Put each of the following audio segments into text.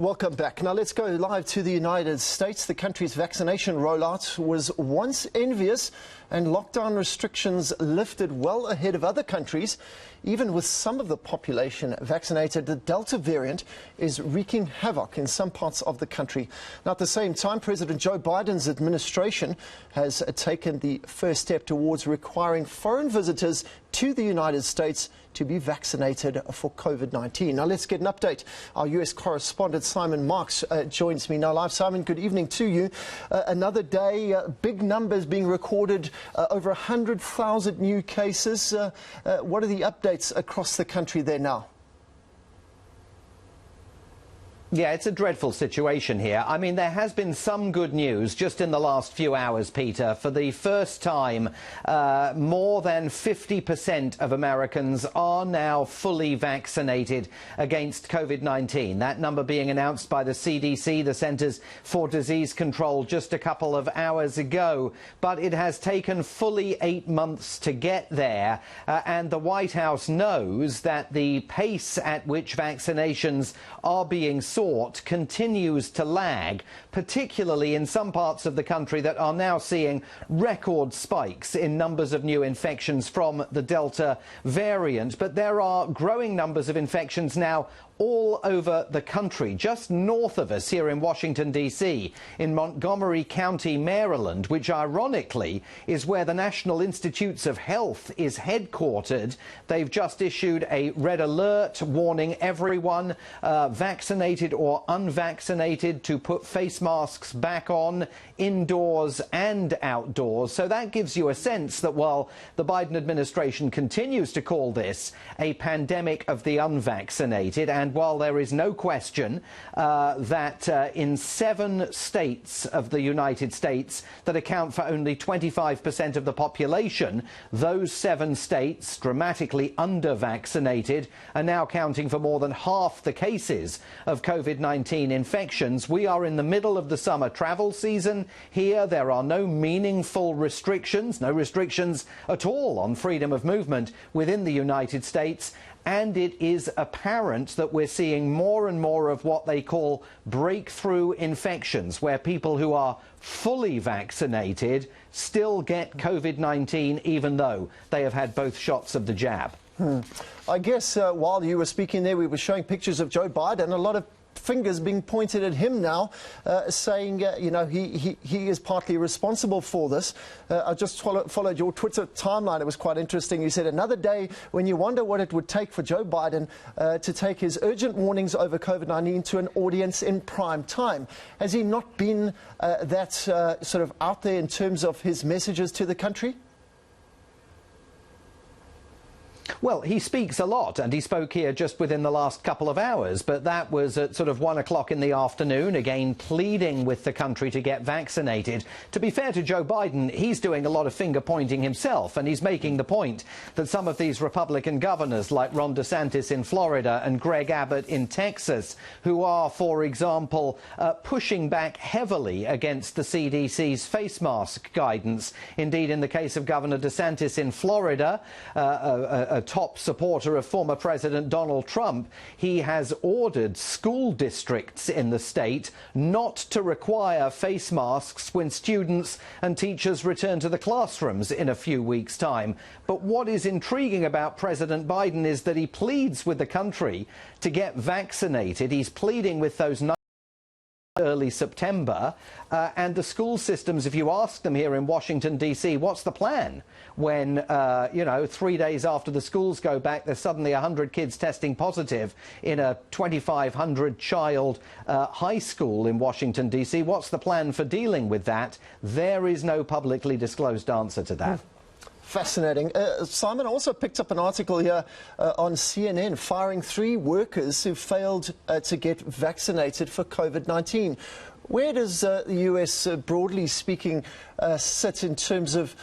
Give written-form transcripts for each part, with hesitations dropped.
Welcome back. Now let's go live to the United States. The country's vaccination rollout was once envious and lockdown restrictions lifted well ahead of other countries. Even with some of the population vaccinated, the Delta variant is wreaking havoc in some parts of the country. Now, at the same time, President Joe Biden's administration has taken the first step towards requiring foreign visitors to the United States to be vaccinated for COVID-19. Now, let's get an update. Our U.S. correspondent Simon Marks joins me now live. Simon, good evening to you. Another day, big numbers being recorded, over 100,000 new cases. What are the updates across the country there now? Yeah, it's a dreadful situation here. I mean, there has been some good news just in the last few hours, Peter. For the first time, more than 50% of Americans are now fully vaccinated against COVID-19. That number being announced by the CDC, the Centers for Disease Control, just a couple of hours ago. But it has taken fully 8 months to get there. And the White House knows that the pace at which vaccinations are being sought continues to lag, particularly in some parts of the country that are now seeing record spikes in numbers of new infections from the Delta variant. But there are growing numbers of infections now all over the country. Just north of us here in Washington, D.C., in Montgomery County, Maryland, which ironically is where the National Institutes of Health is headquartered. They've just issued a red alert warning everyone, vaccinated or unvaccinated, to put face masks back on indoors and outdoors. So that gives you a sense that while the Biden administration continues to call this a pandemic of the unvaccinated, and while there is no question that in 7 states of the United States that account for only 25% of the population, those 7 states, dramatically under-vaccinated, are now counting for more than half the cases of COVID-19 infections. We are in the middle of the summer travel season here. There are no meaningful restrictions, no restrictions at all on freedom of movement within the United States. And it is apparent that we're seeing more and more of what they call breakthrough infections, where people who are fully vaccinated still get COVID-19 even though they have had both shots of the jab. I guess while you were speaking there, we were showing pictures of Joe Biden. A lot of fingers being pointed at him now, saying, you know, he is partly responsible for this. I just followed your Twitter timeline. It was quite interesting. You said another day when you wonder what it would take for Joe Biden to take his urgent warnings over COVID-19 to an audience in prime time. Has he not been that sort of out there in terms of his messages to the country? Well, he speaks a lot, and he spoke here just within the last couple of hours, but that was at sort of 1 o'clock in the afternoon, again pleading with the country to get vaccinated. To be fair to Joe Biden, he's doing a lot of finger-pointing himself, and he's making the point that some of these Republican governors, like Ron DeSantis in Florida and Greg Abbott in Texas, who are, for example, pushing back heavily against the CDC's face mask guidance. Indeed, in the case of Governor DeSantis in Florida, a top supporter of former President Donald Trump, he has ordered school districts in the state not to require face masks when students and teachers return to the classrooms in a few weeks' time. But what is intriguing about President Biden is that he pleads with the country to get vaccinated. He's pleading with those early September, and the school systems, if you ask them here in Washington, D.C., what's the plan when, you know, 3 days after the schools go back, there's suddenly 100 kids testing positive in a 2,500 child high school in Washington, D.C.? What's the plan for dealing with that? There is no publicly disclosed answer to that. Fascinating. Simon also picked up an article here on CNN firing 3 workers who failed to get vaccinated for COVID-19. Where does the US, broadly speaking, sit in terms of,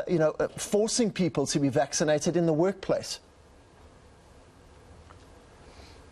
you know, forcing people to be vaccinated in the workplace?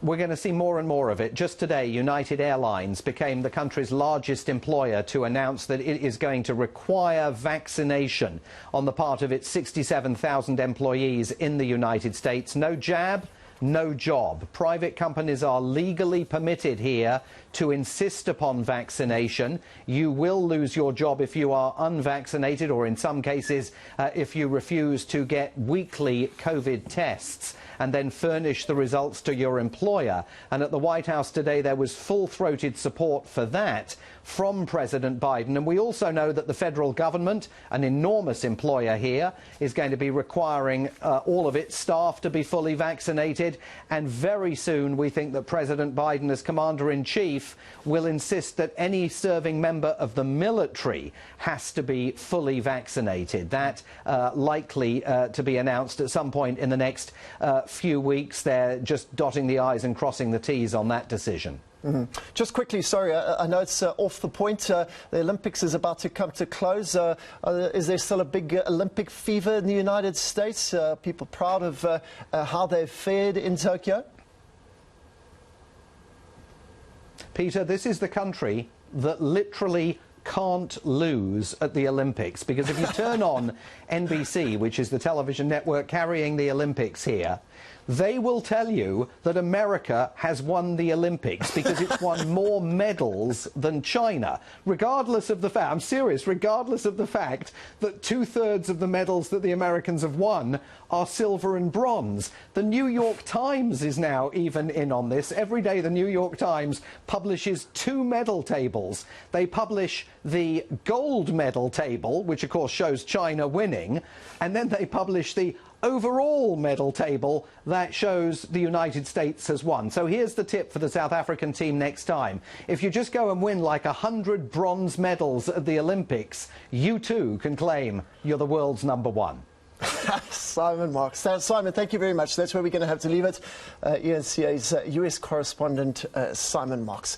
We're going to see more and more of it. Just today, United Airlines became the country's largest employer to announce that it is going to require vaccination on the part of its 67,000 employees in the United States. No jab, no job. Private companies are legally permitted here to insist upon vaccination. You will lose your job if you are unvaccinated, or in some cases if you refuse to get weekly COVID tests and then furnish the results to your employer. And at the White House today there was full-throated support for that from President Biden. And we also know that the federal government, an enormous employer here, is going to be requiring all of its staff to be fully vaccinated. And very soon we think that President Biden, as Commander-in-Chief, will insist that any serving member of the military has to be fully vaccinated. That likely to be announced at some point in the next few weeks. They're just dotting the I's and crossing the T's on that decision. Just quickly, sorry, I know it's off the point. The Olympics is about to come to close. Is there still a big Olympic fever in the United States? People proud of how they've fared in Tokyo? Peter, this is the country that literally can't lose at the Olympics, because if you turn on NBC, which is the television network carrying the Olympics here, they will tell you that America has won the Olympics because it's won more medals than China, regardless of the fact, I'm serious, regardless of the fact that 2/3 of the medals that the Americans have won are silver and bronze. The New York Times is now even in on this. Every day the New York Times publishes 2 medal tables. They publish the gold medal table, which of course shows China winning, and then they publish the overall medal table that shows the United States has won. So here's the tip for the South African team next time. If you just go and win like 100 bronze medals at the Olympics, you too can claim you're the world's #1. Simon Marks. Simon, thank you very much. That's where we're going to have to leave it. eNCA's US correspondent, Simon Marks.